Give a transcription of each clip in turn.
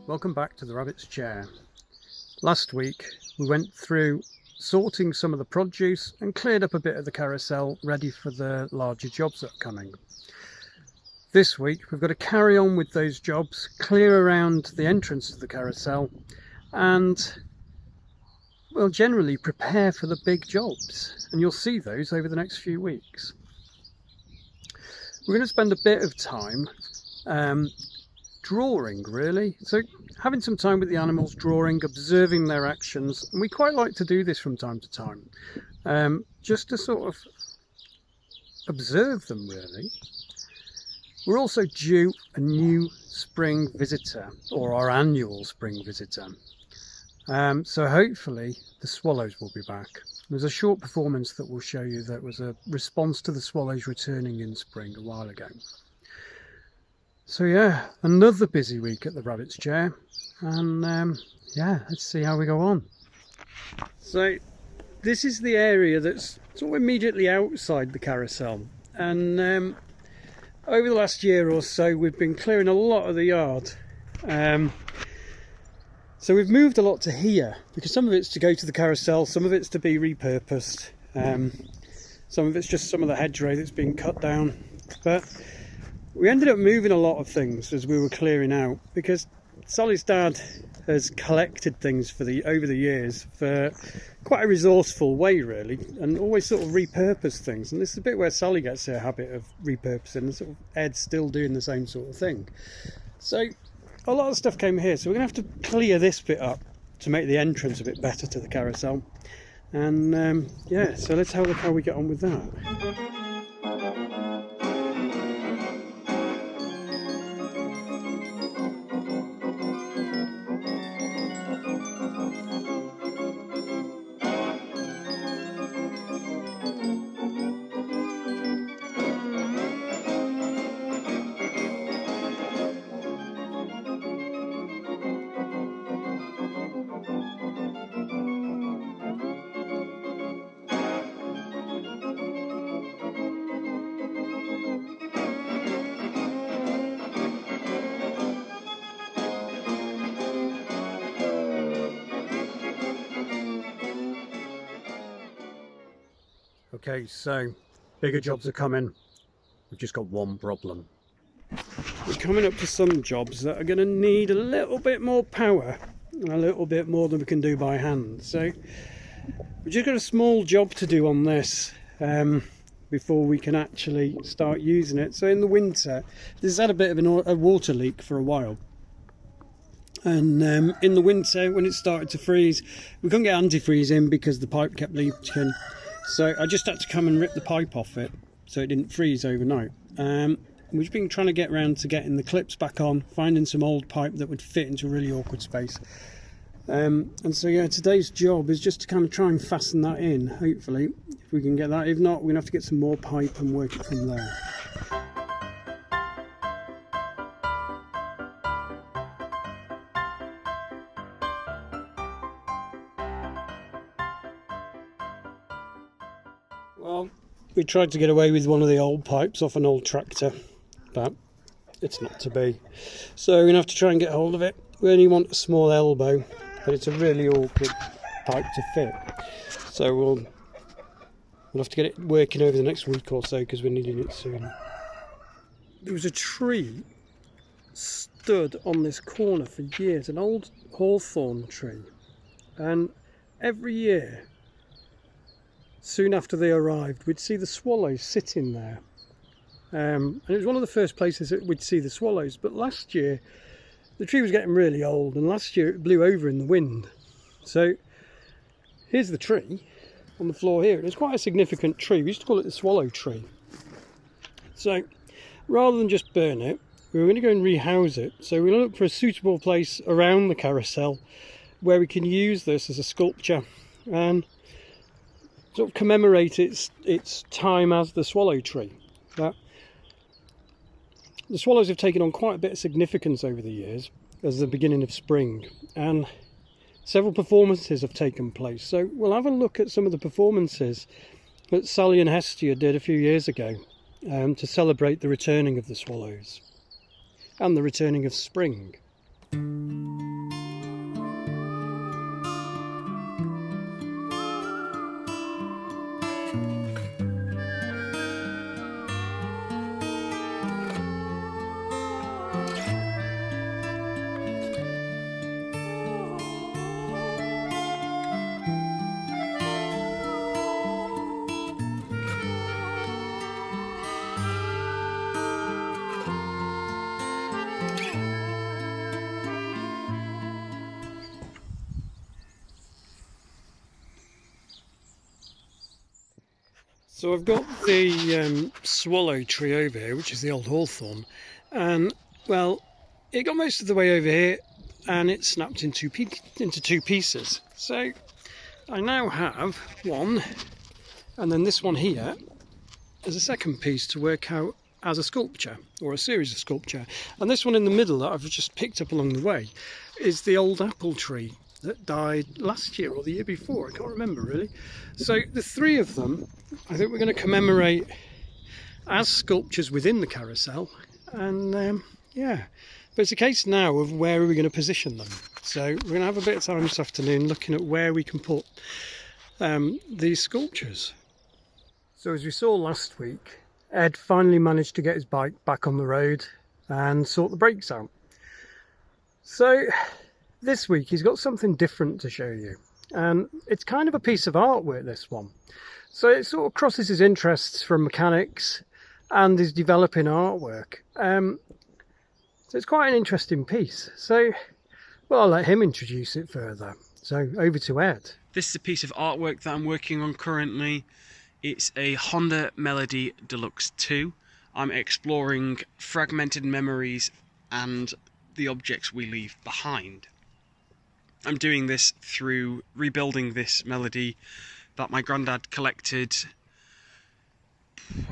Welcome back to the Rabbit's Chair. Last week we went through sorting some of the produce and cleared up a bit of the carousel ready for the larger jobs that are coming. This week we've got to carry on with those jobs, clear around the entrance of the carousel and, well, generally prepare for the big jobs, and you'll see those over the next few weeks. We're going to spend a bit of time drawing, really. So having some time with the animals, drawing, observing their actions, and we quite like to do this from time to time, just to sort of observe them, really. We're also due a new spring visitor, or our annual spring visitor. So hopefully the swallows will be back. There's a short performance that will show you that was a response to the swallows returning in spring a while ago. So yeah, another busy week at the Rabbit's Chair, and yeah, let's see how we go on. So this is the area that's sort of immediately outside the carousel, and over the last year or so we've been clearing a lot of the yard. So we've moved a lot to here, because some of it's to go to the carousel, some of it's to be repurposed, some of it's just some of the hedgerow that's been cut down. But we ended up moving a lot of things as we were clearing out, because Sally's dad has collected things over the years for quite a resourceful way, really, and always sort of repurposed things. And this is a bit where Sally gets her habit of repurposing, and sort of Ed's still doing the same sort of thing. So a lot of stuff came here, so we're going to have to clear this bit up to make the entrance a bit better to the carousel. And yeah, so let's have a look how we get on with that. Okay, so bigger jobs are coming. We've just got one problem. We're coming up to some jobs that are going to need a little bit more power and a little bit more than we can do by hand. So we've just got a small job to do on this before we can actually start using it. So in the winter, this has had a bit of a water leak for a while. And in the winter, when it started to freeze, we couldn't get antifreeze in because the pipe kept leaking. So I just had to come and rip the pipe off it so it didn't freeze overnight. We've been trying to get around to getting the clips back on, finding some old pipe that would fit into a really awkward space. And so yeah, today's job is just to kind of try and fasten that in, hopefully, if we can get that. If not, we're going to have to get some more pipe and work it from there. Well, we tried to get away with one of the old pipes off an old tractor, but it's not to be. So we're going to have to try and get hold of it. We only want a small elbow, but it's a really awkward pipe to fit. So we'll have to get it working over the next week or so, because we're needing it soon. There was a tree stood on this corner for years, an old hawthorn tree, and every year, soon after they arrived, we'd see the swallows sitting there. And it was one of the first places that we'd see the swallows. But last year, the tree was getting really old, and last year it blew over in the wind. So here's the tree on the floor here. It was quite a significant tree. We used to call it the swallow tree. So rather than just burn it, we were going to go and rehouse it. So we're going to look for a suitable place around the carousel where we can use this as a sculpture and sort of commemorate its time as the swallow tree. But the swallows have taken on quite a bit of significance over the years as the beginning of spring, and several performances have taken place. So we'll have a look at some of the performances that Sally and Hestia did a few years ago to celebrate the returning of the swallows and the returning of spring. So I've got the swallow tree over here, which is the old hawthorn, and well, it got most of the way over here and it snapped into two pieces. So I now have one, and then this one here as a second piece to work out as a sculpture, or a series of sculpture. And this one in the middle that I've just picked up along the way is the old apple tree that died last year or the year before, I can't remember really. So the three of them I think we're going to commemorate as sculptures within the carousel, and yeah, but it's a case now of where are we going to position them. So we're going to have a bit of time this afternoon looking at where we can put these sculptures. So as we saw last week, Ed finally managed to get his bike back on the road and sort the brakes out. So this week he's got something different to show you, and it's kind of a piece of artwork, this one. So it sort of crosses his interests from mechanics and is developing artwork. So it's quite an interesting piece. So, well, I'll let him introduce it further. So over to Ed. This is a piece of artwork that I'm working on currently. It's a Honda Melody Deluxe 2. I'm exploring fragmented memories and the objects we leave behind. I'm doing this through rebuilding this Melody that my granddad collected,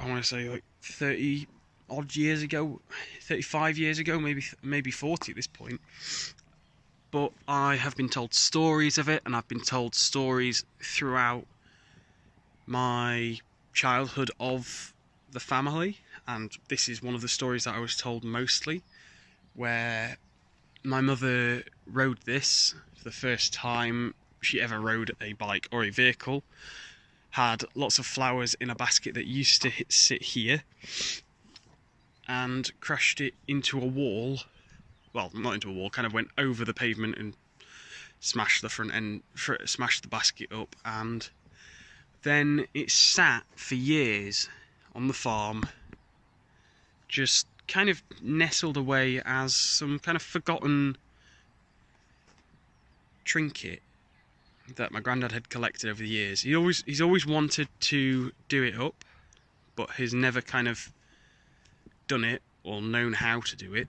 I want to say like 30 odd years ago, 35 years ago, maybe 40 at this point. But I have been told stories of it, and I've been told stories throughout my childhood of the family, and this is one of the stories that I was told mostly, where my mother rode this for the first time she ever rode a bike or a vehicle, had lots of flowers in a basket that used to sit here, and crashed it into a wall. Well, not into a wall, kind of went over the pavement and smashed the front end, smashed the basket up, and then it sat for years on the farm, just kind of nestled away as some kind of forgotten trinket that my granddad had collected over the years. He's always wanted to do it up, but has never kind of done it or known how to do it.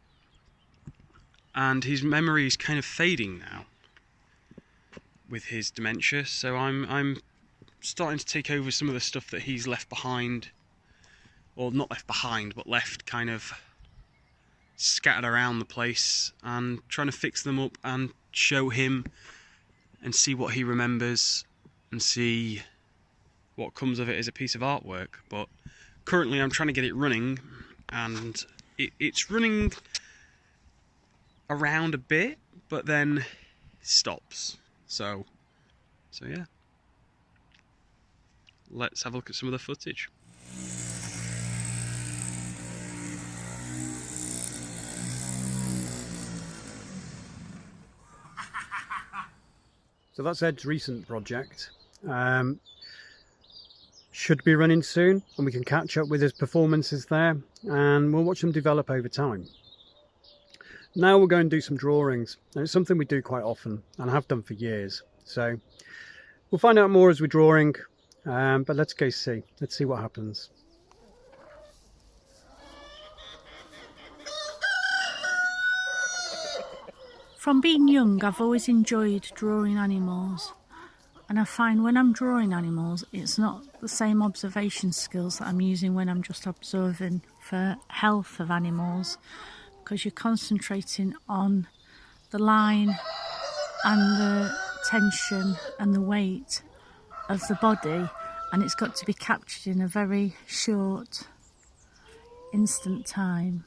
And his memory is kind of fading now with his dementia, so I'm starting to take over some of the stuff that he's left behind, or not left behind, but left kind of scattered around the place, and trying to fix them up and show him and see what he remembers and see what comes of it as a piece of artwork. But currently I'm trying to get it running, and it's running around a bit, but then stops. So yeah, let's have a look at some of the footage. So that's Ed's recent project. Should be running soon, and we can catch up with his performances there, and we'll watch them develop over time. Now we'll go and do some drawings, and it's something we do quite often and have done for years. So we'll find out more as we're drawing, but let's go see. Let's see what happens. From being young, I've always enjoyed drawing animals, and I find when I'm drawing animals, it's not the same observation skills that I'm using when I'm just observing for health of animals, because you're concentrating on the line and the tension and the weight of the body, and it's got to be captured in a very short, instant time.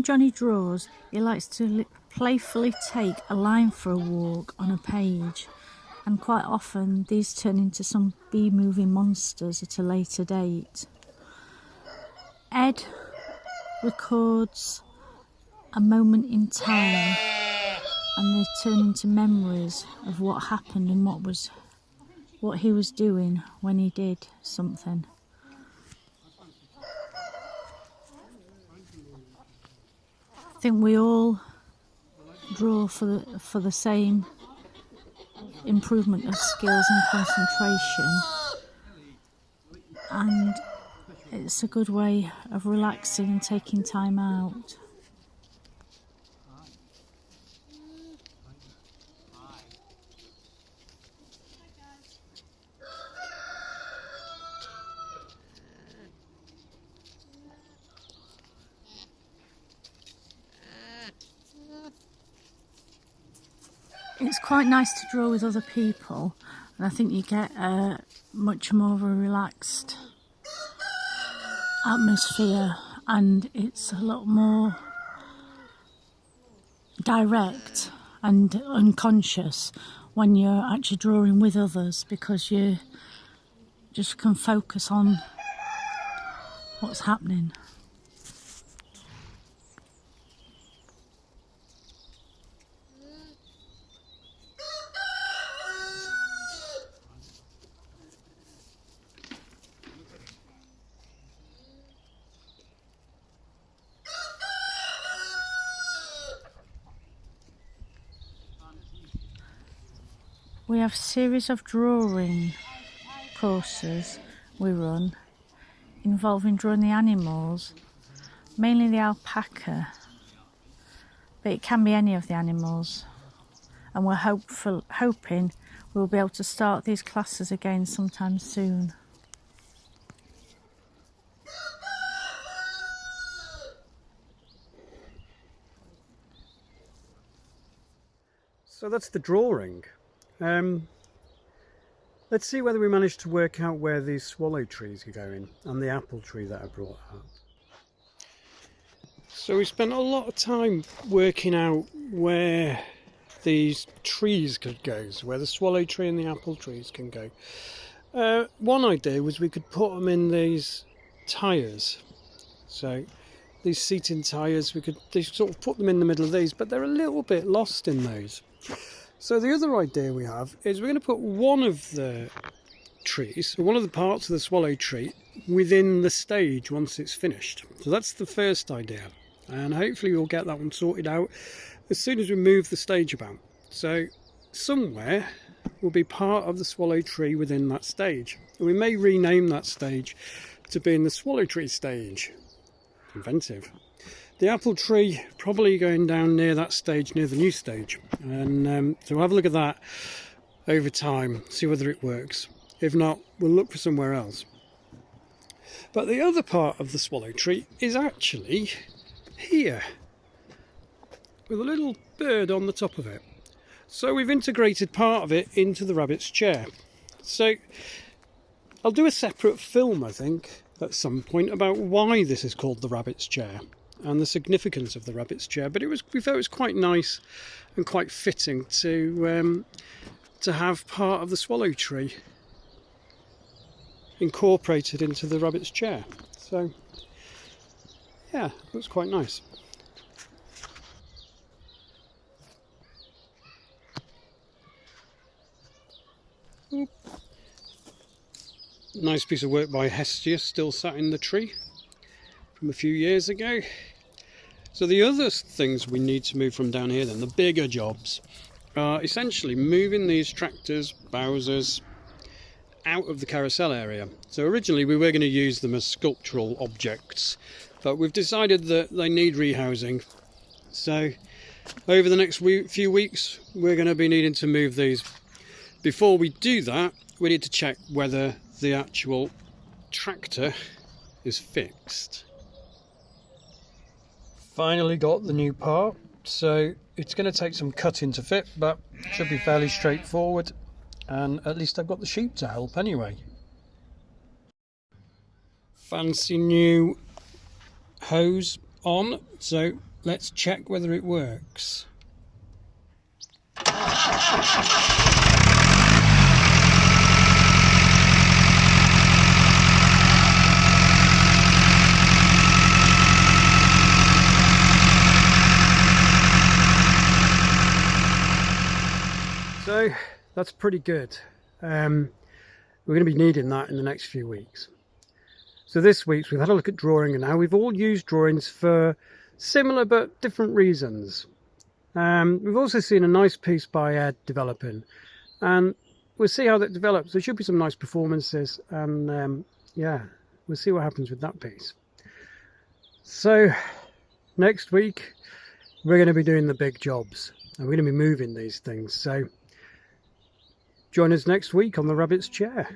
Johnny draws, he likes to playfully take a line for a walk on a page, and quite often these turn into some bee-moving monsters at a later date. Ed records a moment in time, and they turn into memories of what happened and what he was doing when he did something. I think we all draw for the same improvement of skills and concentration, and it's a good way of relaxing and taking time out. It's quite nice to draw with other people, and I think you get much more of a relaxed atmosphere, and it's a lot more direct and unconscious when you're actually drawing with others, because you just can focus on what's happening. We have a series of drawing courses we run involving drawing the animals, mainly the alpaca, but it can be any of the animals, and we're hoping we'll be able to start these classes again sometime soon. So that's the drawing. Let's see whether we manage to work out where these swallow trees are going and the apple tree that I brought out. So we spent a lot of time working out where these trees could go, so where the swallow tree and the apple trees can go. One idea was we could put them in these tyres. So these seating tyres, we could sort of put them in the middle of these, but they're a little bit lost in those. So the other idea we have is we're going to put one of the trees, or one of the parts of the swallow tree, within the stage once it's finished. So that's the first idea, and hopefully we'll get that one sorted out as soon as we move the stage about. So somewhere will be part of the swallow tree within that stage, and we may rename that stage to be in the swallow tree stage. Inventive. The apple tree probably going down near that stage, near the new stage, and so we'll have a look at that over time, see whether it works. If not, we'll look for somewhere else. But the other part of the swallow tree is actually here, with a little bird on the top of it. So we've integrated part of it into the rabbit's chair. So I'll do a separate film, I think, at some point about why this is called the rabbit's chair and the significance of the rabbit's chair, but we felt it was quite nice and quite fitting to have part of the swallow tree incorporated into the rabbit's chair. So yeah, it was quite nice. Nice piece of work by Hestia, still sat in the tree from a few years ago. So the other things we need to move from down here then, the bigger jobs, are essentially moving these tractors, Bowsers, out of the carousel area. So originally we were going to use them as sculptural objects, but we've decided that they need rehousing. So over the next few weeks we're going to be needing to move these. Before we do that, we need to check whether the actual tractor is fixed. Finally got the new part, so it's going to take some cutting to fit, but should be fairly straightforward, and at least I've got the sheep to help anyway. Fancy new hose on, so let's check whether it works. So that's pretty good. We're going to be needing that in the next few weeks. So this week we've had a look at drawing, and how we've all used drawings for similar but different reasons. We've also seen a nice piece by Ed developing, and we'll see how that develops. There should be some nice performances, and yeah, we'll see what happens with that piece. So next week we're going to be doing the big jobs, and we're going to be moving these things. So join us next week on the Rabbit's Chair.